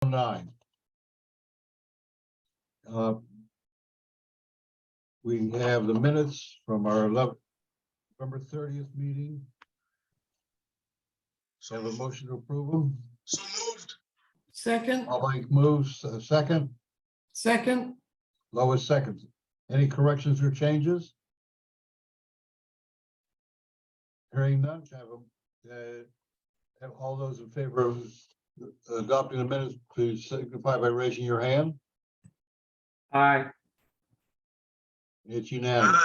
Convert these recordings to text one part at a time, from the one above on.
9. We have the minutes from our November 30th meeting. So have a motion to approve them. So moved. Second, Mike moves, second. second, Lois seconds. Any corrections or changes? Hearing none, have all those in favor of adopting the minutes, please signify by raising your hand. aye. It's unanimous.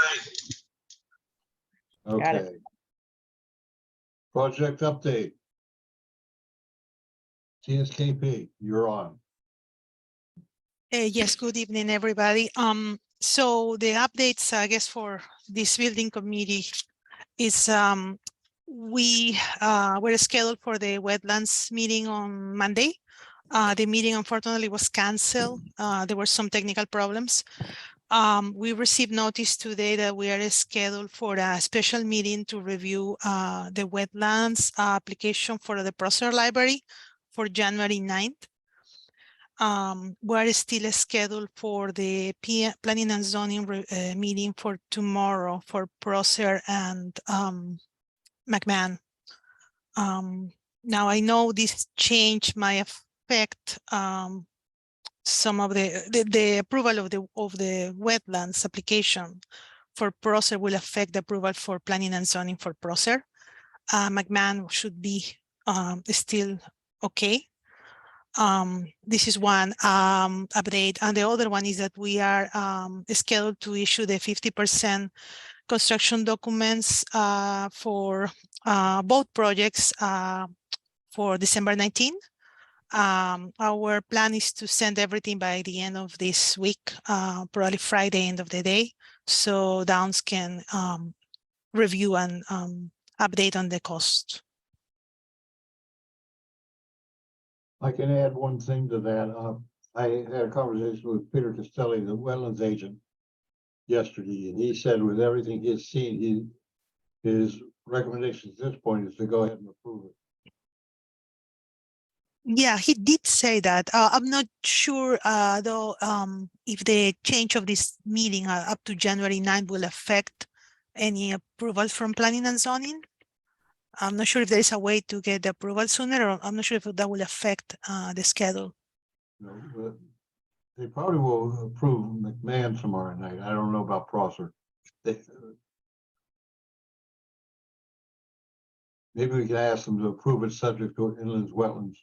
Aye. Got it. Okay. Project update. TSKP, you're on. Yes, good evening, everybody. So the updates, I guess, for this building committee is we were scheduled for the wetlands meeting on Monday. The meeting unfortunately was canceled. There were some technical problems. We received notice today that we are scheduled for a special meeting to review the wetlands application for the Prosser Library for January 9th. We're still scheduled for the planning and zoning meeting for tomorrow for Prosser and McMahon. Now I know this change might affect some of the approval of the wetlands application for Prosser will affect the approval for planning and zoning for Prosser. McMahon should be still okay. This is one update, and the other one is that we are scheduled to issue the 50% construction documents for both projects for December 19. Our plan is to send everything by the end of this week, probably Friday, end of the day, so Downs can review and update on the cost. I can add one thing to that. I had a conversation with Peter Castelli, the wetlands agent, yesterday, and he said with everything he's seen, his recommendation at this point is to go ahead and approve it. Yeah, he did say that. I'm not sure though if the change of this meeting up to January 9th will affect any approval from planning and zoning. I'm not sure if there is a way to get the approval sooner, or I'm not sure if that will affect the schedule. No, they probably will approve McMahon tomorrow night. I don't know about Prosser. Maybe we can ask them to approve it subject to inland wetlands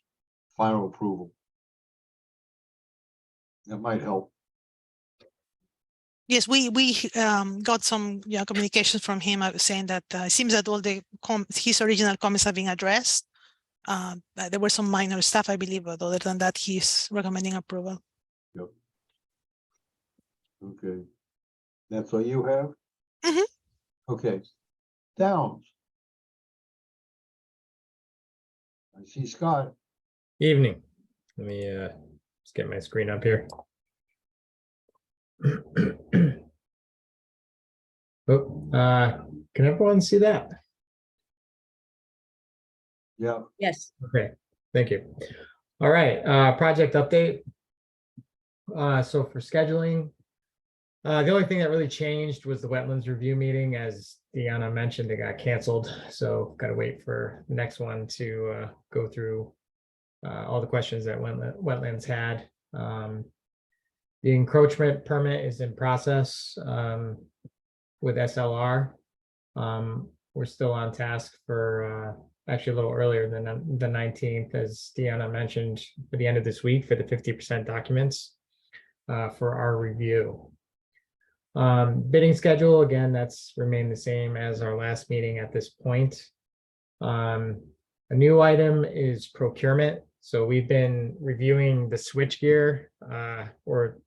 final approval. That might help. Yes, we got some communications from him saying that it seems that all the his original comments have been addressed. There were some minor stuff, I believe, but other than that, he's recommending approval. Yep. Okay. That's all you have? Mhm. Okay. Downs. I see Scott. Evening. Let me just get my screen up here. Oh, can everyone see that? Yeah. Yes. Okay, thank you. All right, project update. So for scheduling, the only thing that really changed was the wetlands review meeting. As Deanna mentioned, it got canceled. So got to wait for the next one to go through all the questions that wetlands had. The encroachment permit is in process with SLR. We're still on task for actually a little earlier than the 19th, as Deanna mentioned, for the end of this week for the 50% documents for our review. Bidding schedule, again, that's remained the same as our last meeting at this point. A new item is procurement. So we've been reviewing the switchgear, or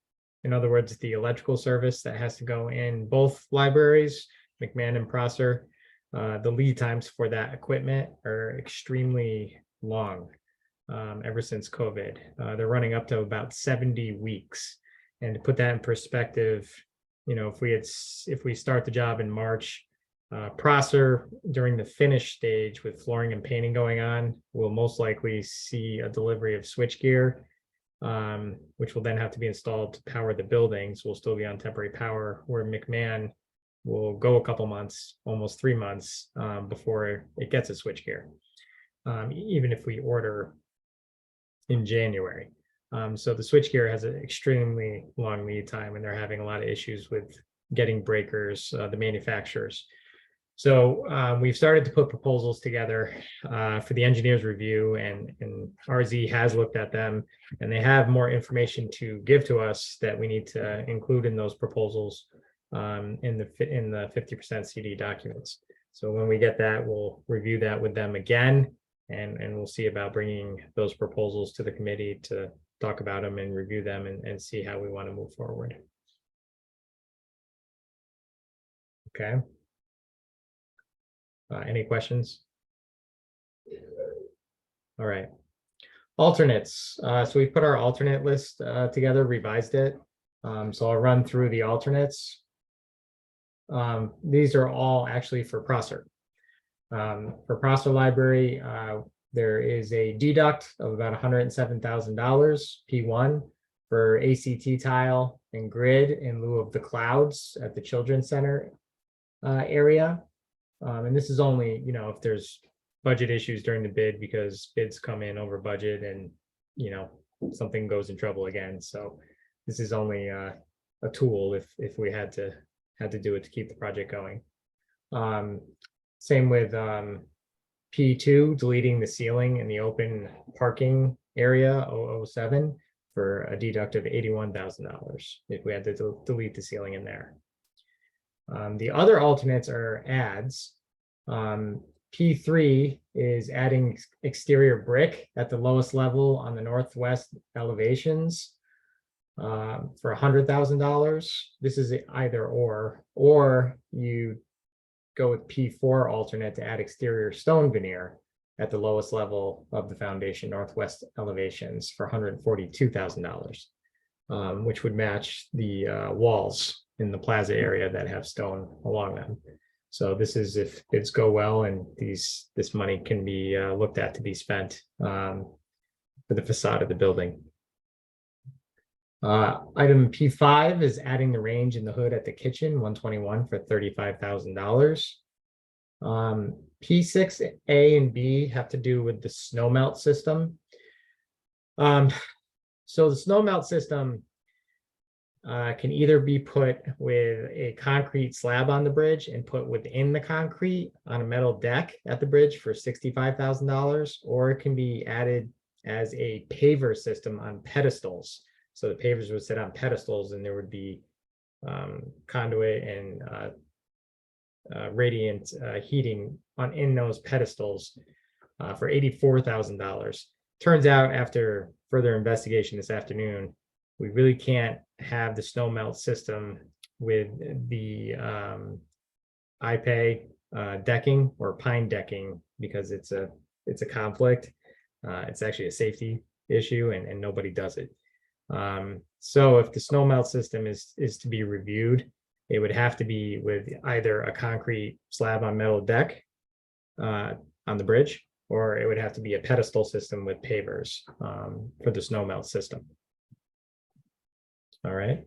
in other words, the electrical service that has to go in both libraries, McMahon and Prosser. The lead times for that equipment are extremely long ever since COVID. They're running up to about 70 weeks. And to put that in perspective, you know, if we start the job in March, Prosser during the finish stage with flooring and painting going on, will most likely see a delivery of switchgear which will then have to be installed to power the buildings. Will still be on temporary power, where McMahon will go a couple months, almost 3 months, before it gets a switchgear, even if we order in January. So the switchgear has an extremely long lead time, and they're having a lot of issues with getting breakers, the manufacturers. So we've started to put proposals together for the engineers review, and RZ has looked at them, and they have more information to give to us that we need to include in those proposals in the 50% CD documents. So when we get that, we'll review that with them again, and we'll see about bringing those proposals to the committee to talk about them and review them and see how we want to move forward. Okay. Any questions? All right. Alternates. So we put our alternate list together, revised it. So I'll run through the alternates. These are all actually for Prosser. For Prosser Library, there is a deduct of about $107,000 P1 for ACT tile and grid in lieu of the clouds at the Children's Center area. And this is only, if there's budget issues during the bid, because bids come in over budget and, something goes in trouble again. So this is only a tool if we had to do it to keep the project going. Same with P2, deleting the ceiling in the open parking area 007 for a deduct of $81,000 if we had to delete the ceiling in there. The other alternates are adds. P3 is adding exterior brick at the lowest level on the northwest elevations for $100,000. This is either or you go with P4 alternate to add exterior stone veneer at the lowest level of the foundation northwest elevations for $142,000, which would match the walls in the plaza area that have stone along them. So this is if bids go well and this money can be looked at to be spent for the facade of the building. Item P5 is adding the range in the hood at the kitchen, 121 for $35,000. P6 A and B have to do with the snow melt system. So the snow melt system can either be put with a concrete slab on the bridge and put within the concrete on a metal deck at the bridge for $65,000, or it can be added as a paver system on pedestals. So the pavers would sit on pedestals, and there would be conduit and radiant heating in those pedestals for $84,000. Turns out, after further investigation this afternoon, we really can't have the snow melt system with the IPA decking or pine decking because it's a conflict. It's actually a safety issue, and nobody does it. So if the snow melt system is to be reviewed, it would have to be with either a concrete slab on metal deck on the bridge, or it would have to be a pedestal system with pavers for the snow melt system. All right.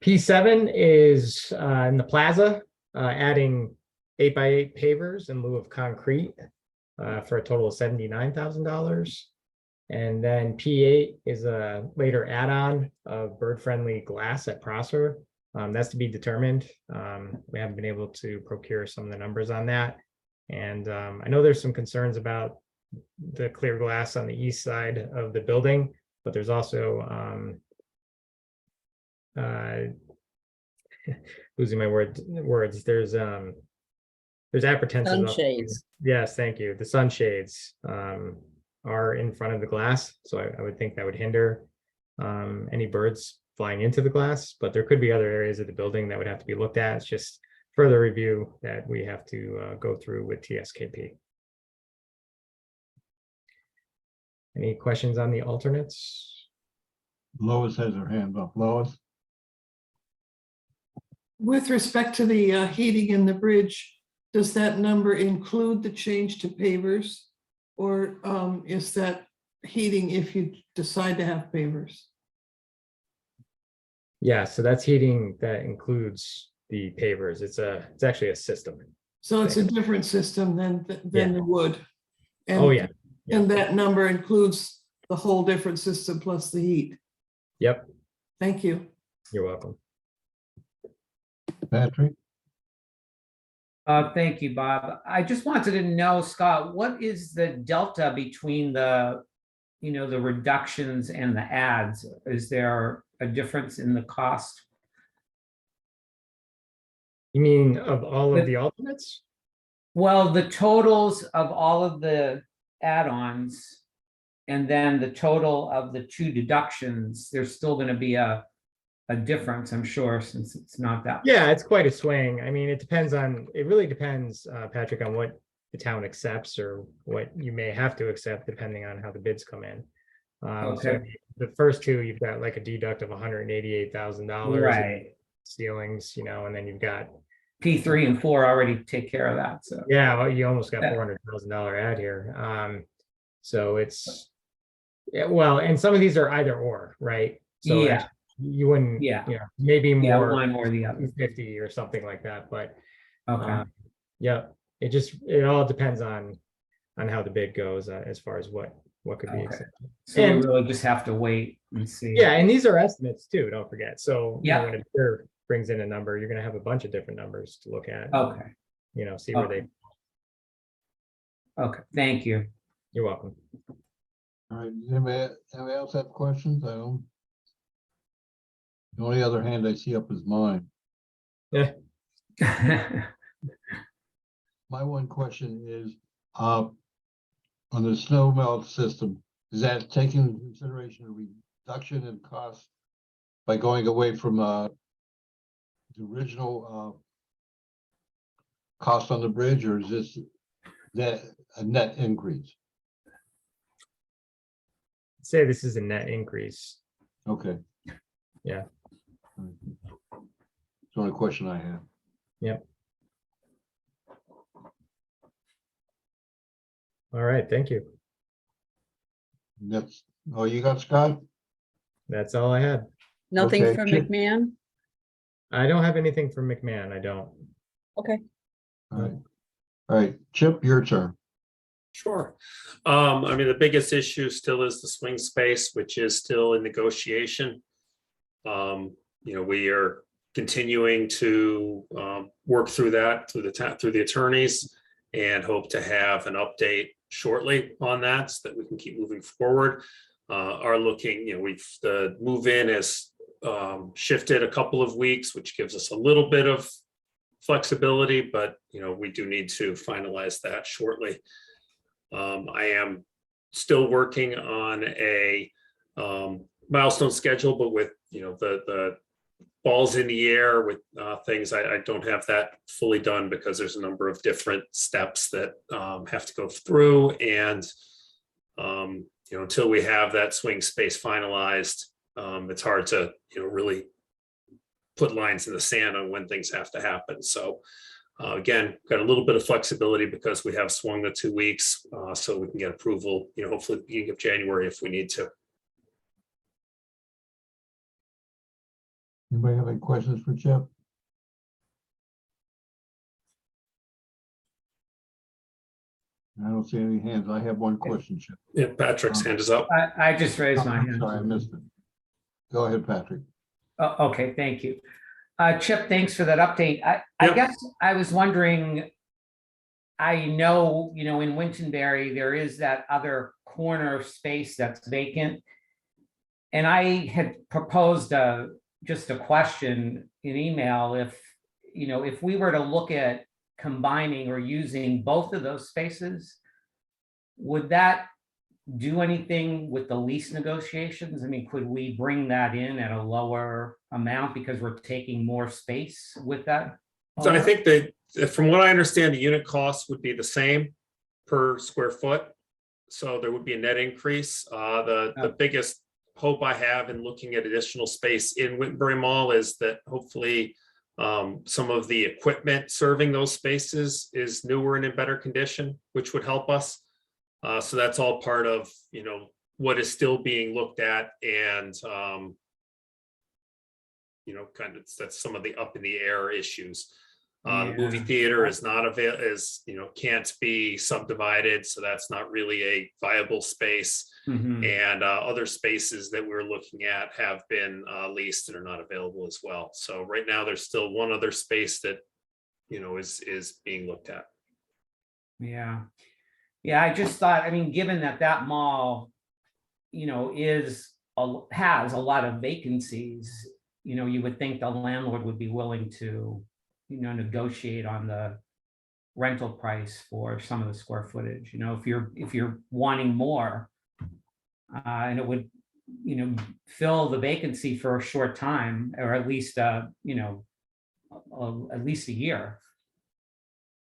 P7 is in the plaza, adding 8x8 pavers in lieu of concrete for a total of $79,000. And then P8 is a later add-on of bird-friendly glass at Prosser. That's to be determined. We haven't been able to procure some of the numbers on that. And I know there's some concerns about the clear glass on the east side of the building, but there's also losing my words. There's apprehensive. Sunshades. Yes, thank you. The sunshades are in front of the glass, so I would think that would hinder any birds flying into the glass, but there could be other areas of the building that would have to be looked at. It's just further review that we have to go through with TSKP. Any questions on the alternates? Lois has her hand up. Lois? With respect to the heating in the bridge, does that number include the change to pavers? Or is that heating if you decide to have pavers. Yeah, so that's heating that includes the pavers. It's actually a system. So it's a Thing. different system than Yeah. the wood. Oh, yeah. Yeah. And that number includes the whole different system plus the heat. Yep. Thank you. You're welcome. Patrick? Thank you, Bob. I just wanted to know, Scott, what is the delta between the reductions and the adds? Is there a difference in the cost? You mean of all of the alternates? Well, the totals of all of the add-ons and then the total of the two deductions, there's still going to be a difference, I'm sure, since it's not that. Yeah, it's quite a swing. I mean, it really depends, Patrick, on what the town accepts or what you may have to accept depending on how the bids come in. So Okay. the first two, you've got like a deduct of $188,000. Right. Ceilings, and then you've got P3 and 4 already take care of that. So yeah, well, you almost got Yeah. $400,000 ad here. So it's well, and some of these are either or, right? So Yeah. you wouldn't, Yeah. maybe yeah, more one or the other. 250 or something like that, but Okay. yeah, it all depends on how the bid goes as far as what could be Okay. accepted. So we and- really just have to wait and see. Yeah, and these are estimates too, don't forget. So Yeah. when a bidder brings in a number, you're going to have a bunch of different numbers to look at. Okay. See where Okay. Okay. Thank you. You're welcome. All right, does anybody else have questions? I don't. The only other hand I see up is mine. My one question is, on the snow melt system, is that taking into consideration a reduction in cost by going away from the original cost on the bridge, or is this that a net increase? Say this is a net increase. Okay. Yeah. It's the only question I have. Yep. All right, thank you. That's all you got, Scott? That's all I had. Nothing Okay, from Chip. McMahon? I don't have anything from McMahon. I don't. Okay. All right. All right, Chip, your turn. Sure. I mean, the biggest issue still is the swing space, which is still in negotiation. We are continuing to work through that through the attorneys and hope to have an update shortly on that so that we can keep moving forward. Are looking, the move in has shifted a couple of weeks, which gives us a little bit of flexibility, but we do need to finalize that shortly. I am still working on a milestone schedule, but with the balls in the air with things, I don't have that fully done because there's a number of different steps that have to go through, and until we have that swing space finalized, it's hard to really put lines in the sand on when things have to happen. So again, got a little bit of flexibility because we have swung the 2 weeks, so we can get approval, hopefully at the beginning of January if we need to. Anybody have any questions for Chip? I don't see any hands. I have one question, Chip. Yeah, Patrick's hand is up. I just raised my I'm hand. sorry, I missed it. Go ahead, Patrick. Oh, okay, thank you. Chip, thanks for that update. I Yep. guess I was wondering, I know, in Wintonberry, there is that other corner space that's vacant. And I had proposed just a question in email, if we were to look at combining or using both of those spaces, would that do anything with the lease negotiations? I mean, could we bring that in at a lower amount because we're taking more space with that? So I think that from what I understand, the unit cost would be the same per square foot. So there would be a net increase. The biggest hope I have in looking at additional space in Wittenberry Mall is that hopefully some of the equipment serving those spaces is newer and in better condition, which would help us. So that's all part of, what is still being looked at, and kind of that's some of the up in the air issues. The movie Yeah. theater is not can't be subdivided, so that's not really a viable space. Mhm. And other spaces that we're looking at have been leased and are not available as well. So right now, there's still one other space that is being looked at. Yeah. Yeah, I just thought, I mean, given that that mall, has a lot of vacancies, you would think the landlord would be willing to, negotiate on the rental price for some of the square footage, if you're wanting more. And it would, fill the vacancy for a short time, or at least, at least a year.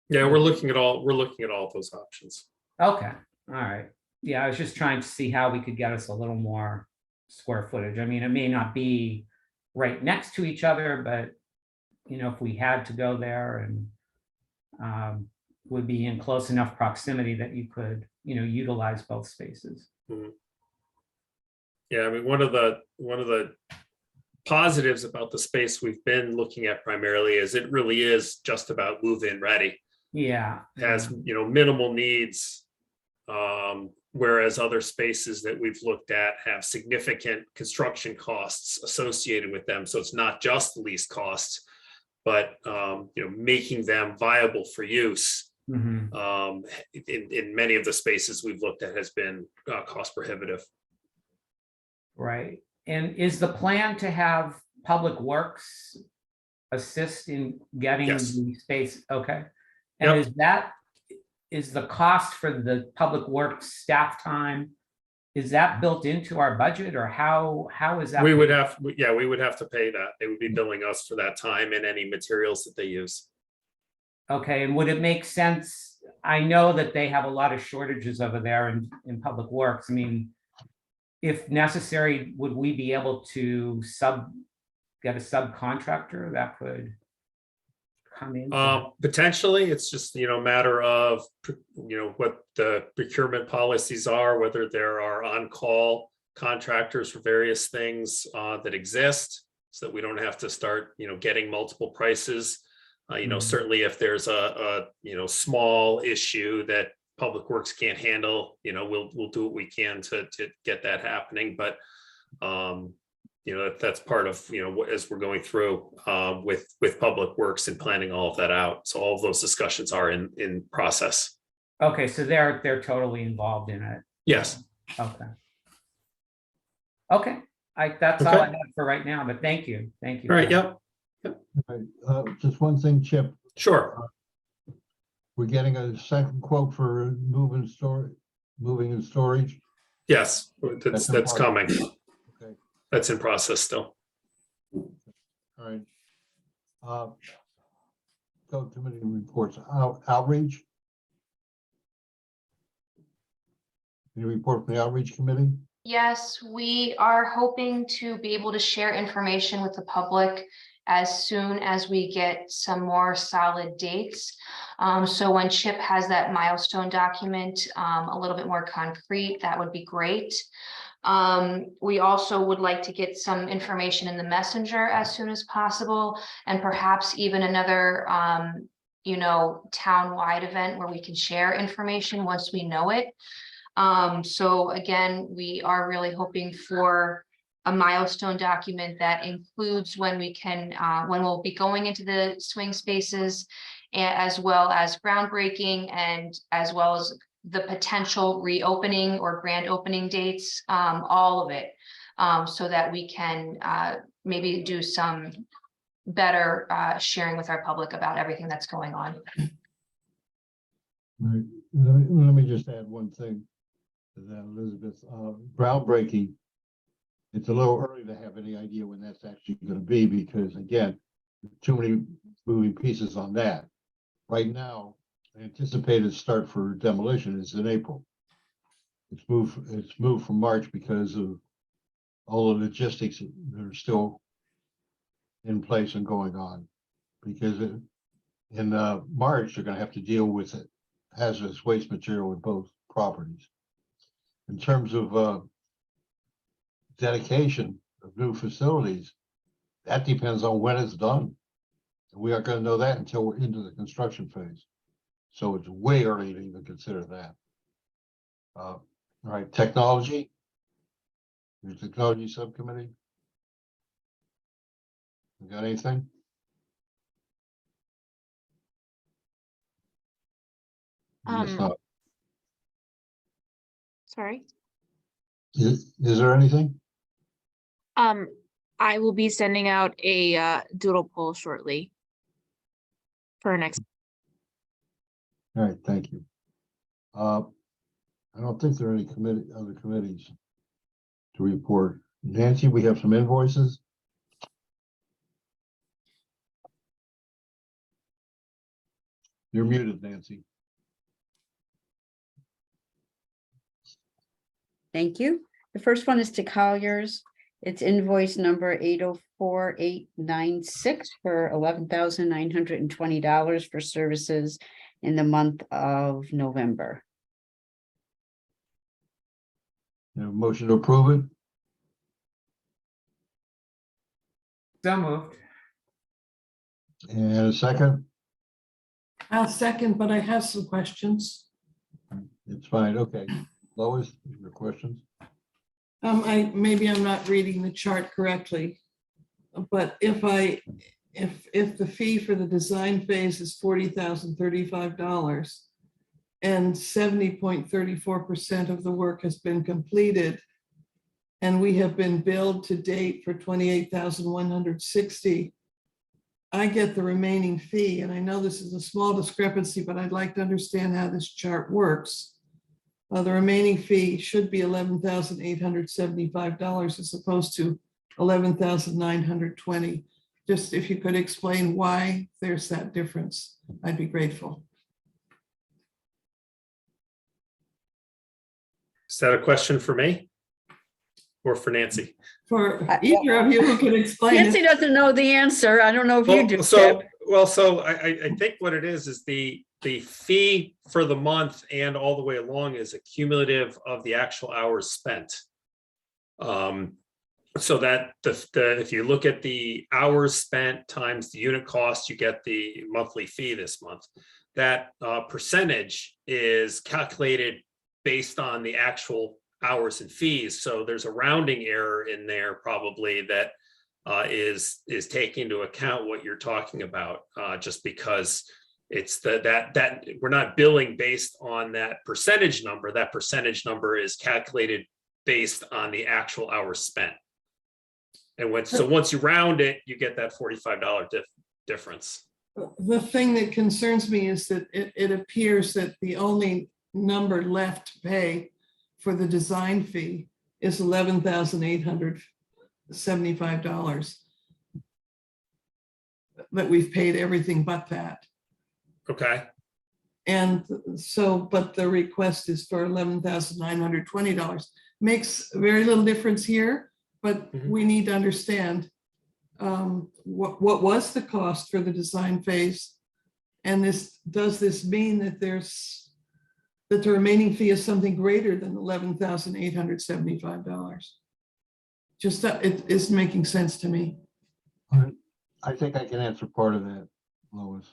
Yeah, we're looking at all those options. Okay, all right. Yeah, I was just trying to see how we could get us a little more square footage. I mean, it may not be right next to each other, but if we had to go there and would be in close enough proximity that you could, utilize both spaces. Mhm. Yeah, I mean, one of the positives about the space we've been looking at primarily is it really is just about move-in ready. Yeah. Has minimal needs, whereas other spaces that we've looked at have significant construction costs associated with them. So it's not just the lease costs, but making them viable for use. Mhm. In many of the spaces we've looked at has been cost prohibitive. Right. And is the plan to have Public Works assist in getting Yes. the space? Okay. And Yep. is the cost for the Public Works staff time, is that built into our budget, or how is that? We would paid? have to pay that. They would be billing us for that time and any materials that they use. Okay, and would it make sense? I know that they have a lot of shortages over there in Public Works. I mean, if necessary, would we be able to get a subcontractor that could come in? Potentially, it's just, a matter of, what the procurement policies are, whether there are on-call contractors for various things that exist, so that we don't have to start, getting multiple prices. Certainly if there's a small issue that Public Works can't handle, we'll do what we can to get that happening. But that's part of, as we're going through with Public Works and planning all of that out. So all of those discussions are in process. Okay, so they're totally involved in it. Yes. Okay. Okay, that's all I Okay. have for right now, but thank you. All right. Yep. Right, just one thing, Chip, Sure. we're getting a second quote for moving and storage. Yes, That's that's in coming. Okay. That's in process still. All right. Go committee reports, outreach. Any report from the outreach committee? Yes, we are hoping to be able to share information with the public as soon as we get some more solid dates. So when Chip has that milestone document, a little bit more concrete, that would be great. We also would like to get some information in the messenger as soon as possible, and perhaps even another, town-wide event where we can share information once we know it. So again, we are really hoping for a milestone document that includes when we can, when we'll be going into the swing spaces, as well as groundbreaking, and as well as the potential reopening or grand opening dates, all of it, so that we can maybe do some better sharing with our public about everything that's going on. Right. Let me just add one thing to that, Elizabeth. Groundbreaking. It's a little early to have any idea when that's actually going to be, because again, too many moving pieces on that. Right now, the anticipated start for demolition is in April. It's moved from March because of all the logistics that are still in place and going on. Because in March, they're going to have to deal with it, hazardous waste material in both properties. In terms of dedication of new facilities, that depends on when it's done. We aren't gonna know that until we're into the construction phase. So it's way early to even consider that. All right, technology. Your technology subcommittee. You got anything? Yes, no. Sorry. Is there anything? I will be sending out a doodle poll shortly for our next. All right, thank you. I don't think there are any other committees to report. Nancy, we have some invoices. You're muted, Nancy. Thank you. The first one is to Colliers. It's invoice number 804896 for $11,920 for services in the month of November. You have a motion to approve it. So moved. And a second. I'll second, but I have some questions. It's fine. Okay. Lois, your questions? Maybe I'm not reading the chart correctly. But if the fee for the design phase is $40,035 and 70.34% of the work has been completed, and we have been billed to date for $28,160, I get the remaining fee. And I know this is a small discrepancy, but I'd like to understand how this chart works. The remaining fee should be $11,875 as opposed to $11,920. Just if you could explain why there's that difference, I'd be grateful. Is that a question for me? Or for Nancy? For either of you who can explain Nancy it. doesn't know the answer. I don't know if you do. So, Chip. so I think what it is the fee for the month and all the way along is a cumulative of the actual hours spent. So that if you look at the hours spent times the unit cost, you get the monthly fee this month. That percentage is calculated based on the actual hours and fees. So there's a rounding error in there probably that is taking into account what you're talking about, just because it's that we're not billing based on that percentage number. That percentage number is calculated based on the actual hours spent. And once you round it, you get that $45 difference. The thing that concerns me is that it appears that the only number left to pay for the design fee is $11,875. That we've paid everything but that. Okay. And so, but the request is for $11,920. Makes very little difference here, but we need to understand what was the cost for the design phase? And does this mean that that the remaining fee is something greater than $11,875? Just it isn't making sense to me. I think I can answer part of that, Lois.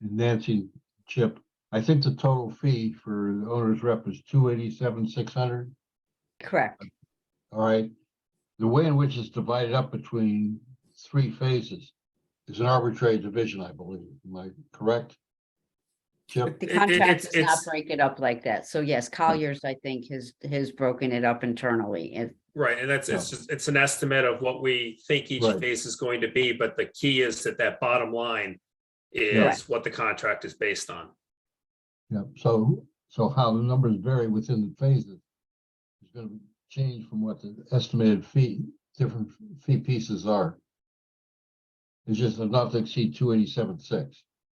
And Nancy, Chip, I think the total fee for the owner's rep is $287,600. Correct. All right. The way in which it's divided up between 3 phases is an arbitrary division, I believe. Am I correct? Chip? The contract does not it's- break it up like that. So yes, Colliers, I think, has broken it up internally. Right, and it's an estimate of what we think each Right. phase is going to be, but the key is that bottom line is Yeah. what the contract is based on. Yeah. So how the numbers vary within the phases is going to change from what the estimated different fee pieces are. It's just not to exceed 287,600.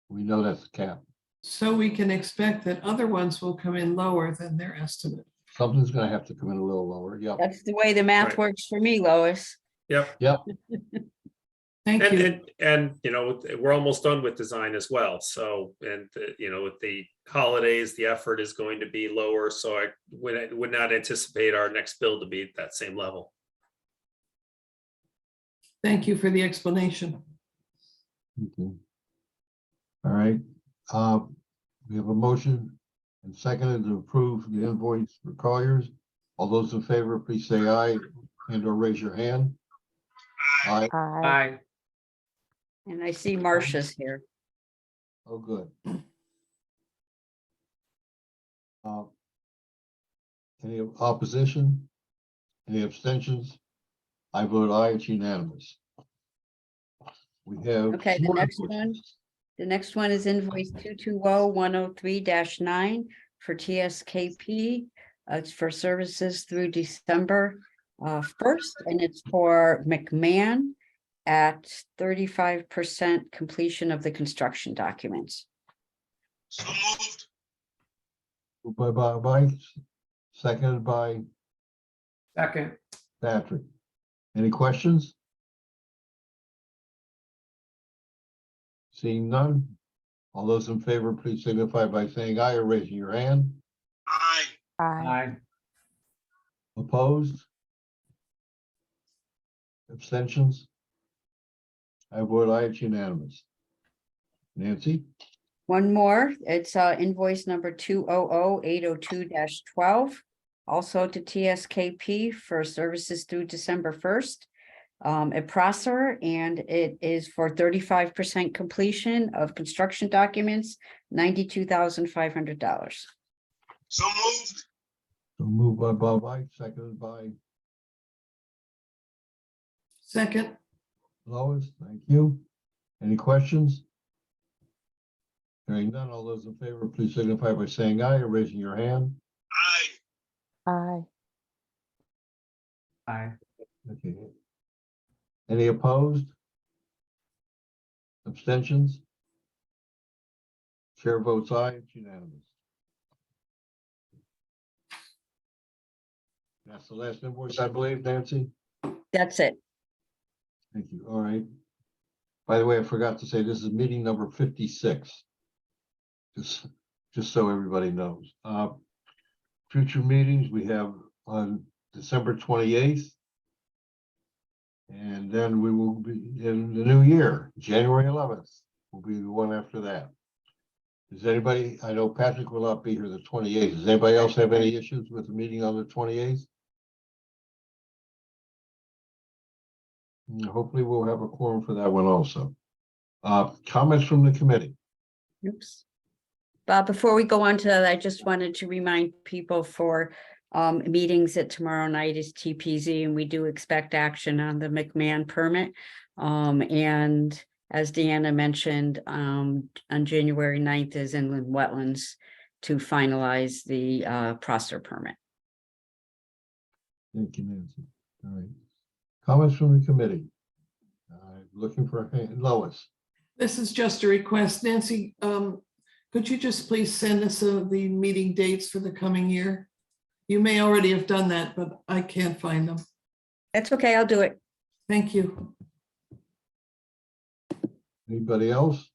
We know that's the cap. So we can expect that other ones will come in lower than their estimate. Something's going to have to come in a little lower. Yep. That's the way the math Right. works for me, Lois. Yep. Thank you. And we're almost done with design as well. So, with the holidays, the effort is going to be lower. So I would not anticipate our next bill to be at that same level. Thank you for the explanation. Okay. All right, we have a motion and seconded to approve the invoice for Colliers. All those in favor, please say aye and or raise your hand. Aye. Aye. And I see Marcia's here. Oh, good. Any opposition? Any abstentions? I vote aye, it's unanimous. We have. Okay, the more next invoices. one. The next one is invoice 220103-9 for TSKP. It's for services through December 1st, and it's for McMahon at 35% completion of the construction documents. Moved by Mike, seconded by Second. Patrick. Any questions? Seeing none, all those in favor, please signify by saying aye or raising your hand. Aye. Opposed? Abstentions? I vote aye, it's unanimous. Nancy? One more, it's invoice number 200802-12, also to TSKP for services through December 1st. At Prosser, and it is for 35% completion of construction documents, $92,500. So moved by Bob Ike, seconded by Second, Lois. Thank you. Any questions? Hearing none, all those in favor, please signify by saying aye or raising your hand. Aye. Aye. Okay. Any opposed? Abstentions? Chair votes aye, it's unanimous. That's the last invoice, I believe, Nancy? That's it. Thank you. All right. By the way, I forgot to say, this is meeting number 56. Just so everybody knows. Future meetings we have on December 28th. And then we will be in the new year, January 11th will be the one after that. Does anybody, I know Patrick will not be here the 28th. Does anybody else have any issues with the meeting on the 28th? Hopefully we'll have a quorum for that one also. Comments from the committee. Oops. Bob, before we go on to that, I just wanted to remind people for meetings that tomorrow night is TPZ, and we do expect action on the McMahon permit. And as Deanna mentioned, on January 9th is inland wetlands to finalize the Prosser permit. Thank you, Nancy. All right. Comments from the committee. Looking for a hand. Lois. this is just a request. Nancy, could you just please send us the meeting dates for the coming year? You may already have done that, but I can't find them. That's okay, I'll do it. Thank you. Anybody else?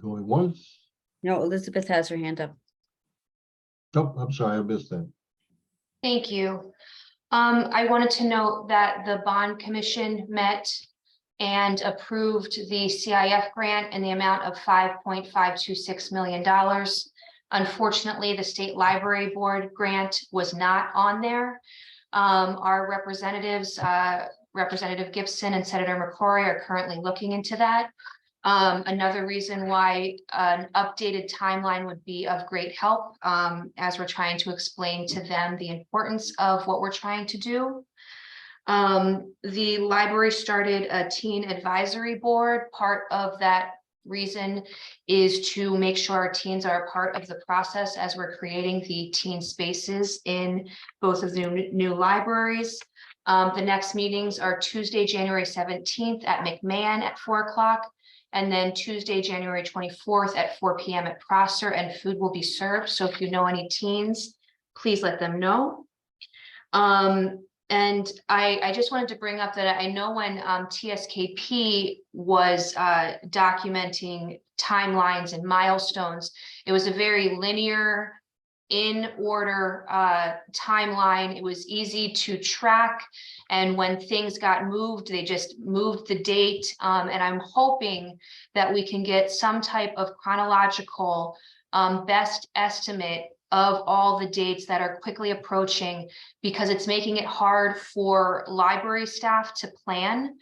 Going once? No, Elizabeth has her hand up. Oh, I'm sorry, I missed that. Thank you. I wanted to note that the bond commission met and approved the CIF grant in the amount of $5.526 million. Unfortunately, the State Library Board grant was not on there. Our representatives, Representative Gibson and Senator McCrory, are currently looking into that. Another reason why an updated timeline would be of great help, as we're trying to explain to them the importance of what we're trying to do. The library started a teen advisory board. Part of that reason is to make sure our teens are a part of the process as we're creating the teen spaces in both of the new libraries. The next meetings are Tuesday, January 17th at McMahon at 4 o'clock. And then Tuesday, January 24th at 4 p.m. at Prosser, and food will be served. So if you know any teens, please let them know. And I just wanted to bring up that I know when TSKP was documenting timelines and milestones, it was a very linear in order timeline. It was easy to track. And when things got moved, they just moved the date. And I'm hoping that we can get some type of chronological best estimate of all the dates that are quickly approaching, because it's making it hard for library staff to plan.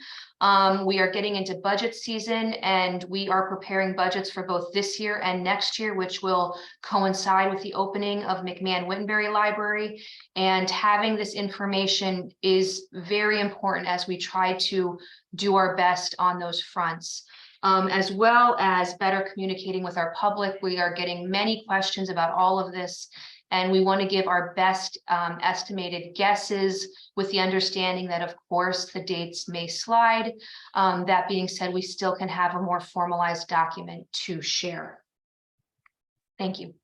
We are getting into budget season, and we are preparing budgets for both this year and next year, which will coincide with the opening of McMahon-Wittenberry Library. And having this information is very important as we try to do our best on those fronts. As well as better communicating with our public. We are getting many questions about all of this, and we want to give our best estimated guesses, with the understanding that, of course, the dates may slide. That being said, we still can have a more formalized document to share. Thank you.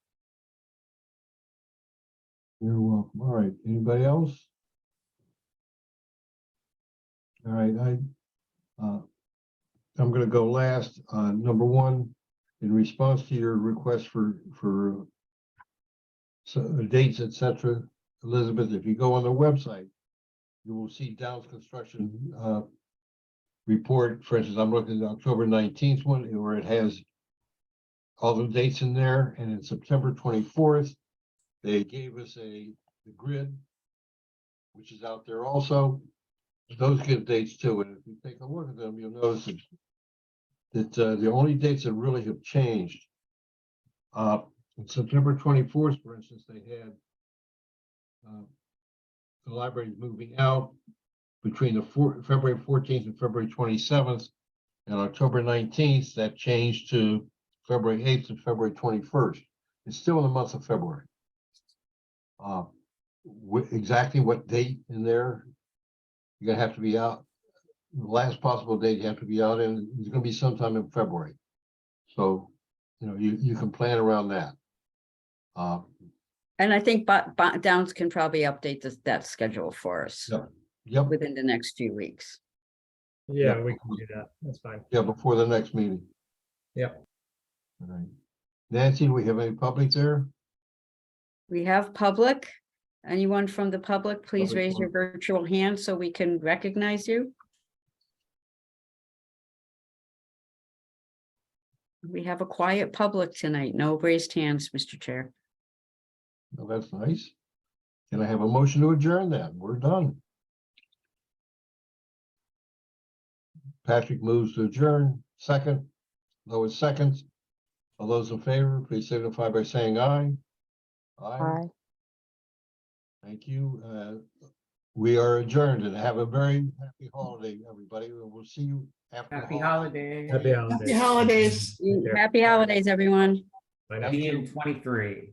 You're welcome. All right, anybody else? All right, I'm gonna go last. Number one, in response to your request for dates, etc. Elizabeth, if you go on the website, you will see Downs Construction report. For instance, I'm looking at October 19th one, where it has all the dates in there, and in September 24th, they gave us the grid, which is out there also. Those give dates too, and if you take a look at them, you'll notice that the only dates that really have changed. On September 24th, for instance, they had the library moving out between February 14th and February 27th, and October 19th, that changed to February 8th and February 21st. It's still in the month of February. Exactly what date in there, you're gonna have to be out. The last possible date you have to be out in is going to be sometime in February. So, you know, you can plan around that. And I think Downs can probably update that schedule for us Yep. within the next few weeks. Yeah, Yep. we can do that. That's fine. Yeah, before the next meeting. Yep. All right. Nancy, do we have any public there? We have public. Anyone from the public, please Public raise your virtual hand so we can recognize you. We have a quiet public tonight. No raised hands, Mr. Chair. Well, that's nice. Can I have a motion to adjourn then? We're done. Patrick moves to adjourn. Second. Lois seconds. All those in favor, please signify by saying aye. Aye. Thank you. We are adjourned, and have a very happy holiday, everybody. We'll see you after. Happy holidays. Happy holidays. Happy holidays. Take care. Happy holidays, everyone. Bye now. See you in 23.